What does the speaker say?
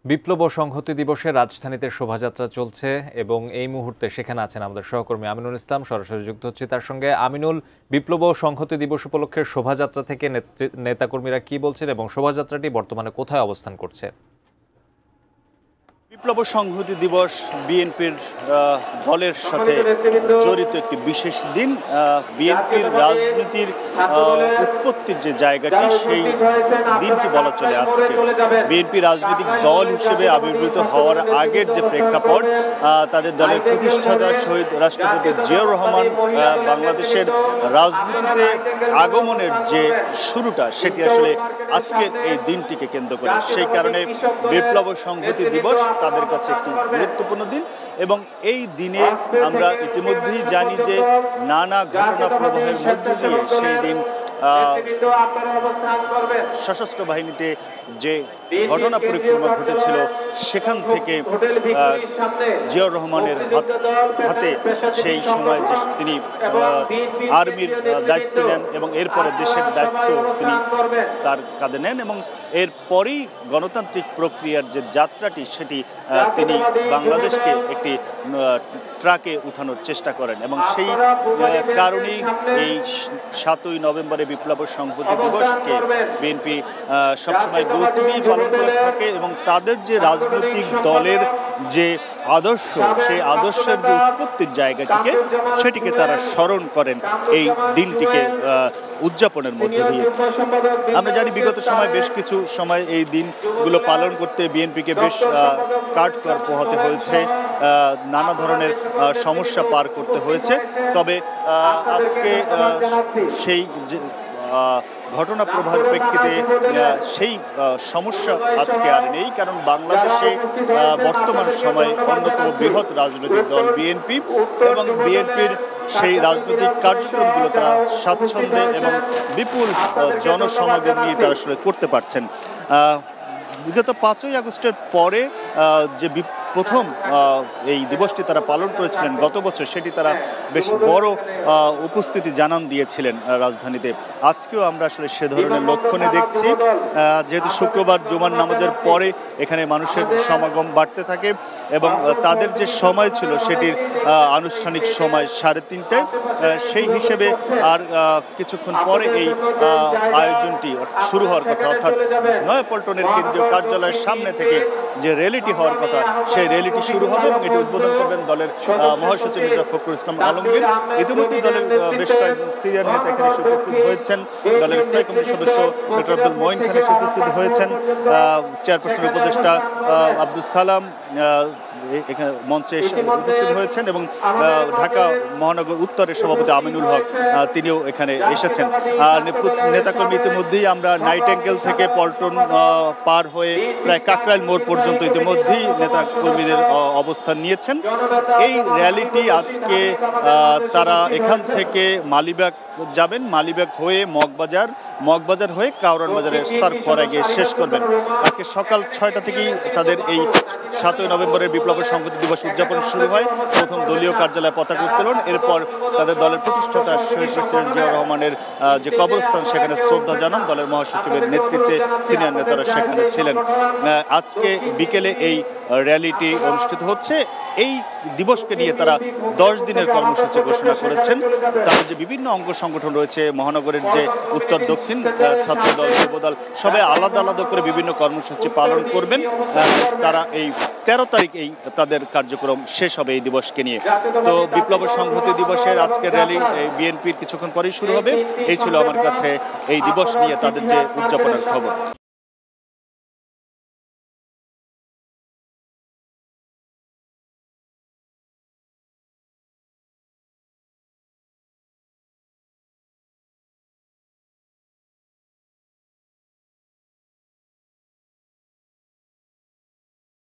বিপ্লব ও সংহতি দিবসে রাজধানীতে শোভাযাত্রা চলছে এবং এই মুহূর্তে সেখানে আছেন আমাদের সহকর্মী আমিনুল ইসলাম। সরাসরি যুক্ত হচ্ছে তার সঙ্গে। আমিনুল, বিপ্লব ও সংহতি দিবস উপলক্ষে শোভাযাত্রা থেকে নেতাকর্মীরা কি বলছেন এবং শোভাযাত্রাটি বর্তমানে কোথায় অবস্থান করছে? বিপ্লব ও সংহতি দিবস বিএনপির দলের সাথে জড়িত একটি বিশেষ দিন। বিএনপির রাজনীতির উৎপত্তির যে জায়গাটি, সেই দিনটি বলা চলে আজকে। বিএনপি রাজনৈতিক দল হিসেবে আবির্ভূত হওয়ার আগের যে প্রেক্ষাপট, তাদের দলের প্রতিষ্ঠাতা শহীদ রাষ্ট্রপতি জিয়াউর রহমান বাংলাদেশের রাজনীতিতে আগমনের যে শুরুটা, সেটি আসলে আজকের এই দিনটিকে কেন্দ্র করে। সেই কারণে বিপ্লব ও সংহতি দিবস তাদের কাছে একটি গুরুত্বপূর্ণ দিন এবং এই দিনে আমরা ইতিমধ্যেই জানি যে নানা ঘটনা প্রবাহের মধ্য দিয়ে সেই দিন সশস্ত্র বাহিনীতে যে ঘটনা পরিক্রমা ঘটেছিল, সেখান থেকে জিয়াউর রহমানের হাতে সেই সময় যে তিনি আর্মির দায়িত্ব নেন এবং এরপরে দেশের দায়িত্ব তিনি তার কাঁধে নেন এবং এরপরেই গণতান্ত্রিক প্রক্রিয়ার যে যাত্রাটি, সেটি তিনি বাংলাদেশকে একটি ট্রাকে উঠানোর চেষ্টা করেন এবং সেই কারণেই এই 7ই নভেম্বরে বিপ্লব ও সংহতি দিবসকে বিএনপি সবসময় গুরুত্ব দিয়ে পালন করে থাকে এবং তাদের যে রাজনৈতিক দলের যে আদর্শ, সেই আদর্শের যে উৎপত্তির জায়গাটিকে, সেটিকে তারা স্মরণ করেন এই দিনটিকে উদযাপনের মধ্যে দিয়ে। আমরা জানি বিগত সময় বেশ কিছু সময় এই দিনগুলো পালন করতে বিএনপিকে বেশ কাঠখড় পোহাতে হয়েছে, নানা ধরনের সমস্যা পার করতে হয়েছে। তবে আজকে সেই যে ঘটনা প্রবাহের প্রেক্ষিতে সেই সমস্যা আজকে আর নেই, কারণ বাংলাদেশে বর্তমান সময়ে অন্যতম বৃহৎ রাজনৈতিক দল বিএনপি এবং বিএনপির সেই রাজনৈতিক কার্যক্রমগুলো তারা স্বাচ্ছন্দ্যে এবং বিপুল জনসমাগম নিয়ে তারা আসলে করতে পারছেন। বিগত 5ই আগস্টের পরে যে প্রথম এই দিবসটি তারা পালন করেছিলেন গত বছর, সেটি তারা বেশ বড় উপস্থিতি জানান দিয়েছিলেন রাজধানীতে। আজকেও আমরা আসলে সে ধরনের লক্ষণে দেখছি, যেহেতু শুক্রবার জুমার নামাজের পরে এখানে মানুষের সমাগম বাড়তে থাকে এবং তাদের যে সময় ছিল সেটির আনুষ্ঠানিক সময় 3:30টায়। সেই হিসেবে আর কিছুক্ষণ পরে এই আয়োজনটি শুরু হওয়ার কথা, অর্থাৎ নয়াপল্টনের কেন্দ্রীয় কার্যালয়ের সামনে থেকে যে র্যালিটি হওয়ার কথা, সেই র্যালিটি শুরু হবে এবং এটি উদ্বোধন করবেন দলের মহাসচিব মির্জা ফখরুল ইসলাম আলমগীর। ইতিমধ্যে দলের বেশ কয়েকজন সিনিয়র নেতা এখানে উপস্থিত হয়েছেন। দলের স্থায়ী কমিটির সদস্য ডক্টর আব্দুল মঈন খান উপস্থিত হয়েছেন, চেয়ারপারসন উপদেষ্টা আব্দুল সালাম এখানে মঞ্চে উপস্থিত হয়েছেন এবং ঢাকা মহানগর উত্তরের সভাপতি আমিনুল হক তিনিও এখানে এসেছেন। নেতাকর্মী ইতিমধ্যেই আমরা নাইটেঙ্গেল থেকে পল্টন পার হয়ে প্রায় কাকরাইল মোড় পর্যন্ত ইতিমধ্যেই নেতাকর্মীদের অবস্থান নিয়েছেন। এই র্যালিটি আজকে তারা এখান থেকে মালিবাগ যাবেন, মালিবাগ হয়ে মগবাজার হয়ে কাউরান বাজারের সার্কফরা গিয়ে শেষ করবেন। আজকে সকাল 6টা থেকেই তাদের এই 7ই নভেম্বরের বিপ্লব ও সংহতি দিবস উদযাপন শুরু হয়। প্রথম দলীয় কার্যালয়ে পতাকা উত্তোলন, এরপর তাদের দলের প্রতিষ্ঠাতা শহীদ প্রেসিডেন্ট জিয়াউর রহমানের যে কবরস্থান, সেখানে শ্রদ্ধা জানান। দলের মহাসচিবের নেতৃত্বে সিনিয়র নেতারা সেখানে ছিলেন। আজকে বিকেলে এই র্যালিটি অনুষ্ঠিত হচ্ছে। এই দিবসকে নিয়ে তারা 10 দিনের কর্মসূচি ঘোষণা করেছেন। তাদের যে বিভিন্ন অঙ্গ সংগঠন রয়েছে, মহানগরের যে উত্তর দক্ষিণ ছাত্রদল, যুবদল, সবাই আলাদা আলাদা করে বিভিন্ন কর্মসূচি পালন করবেন। তারা এই 13 তারিখ তাদের কার্যক্রম শেষ হবে এই দিবসকে নিয়ে। তো বিপ্লব ও সংহতি দিবসের আজকের র্যালি বিএনপির কিছুক্ষণ পরেই শুরু হবে। এই ছিল আমার কাছে এই দিবস নিয়ে তাদের যে উদযাপনের খবর।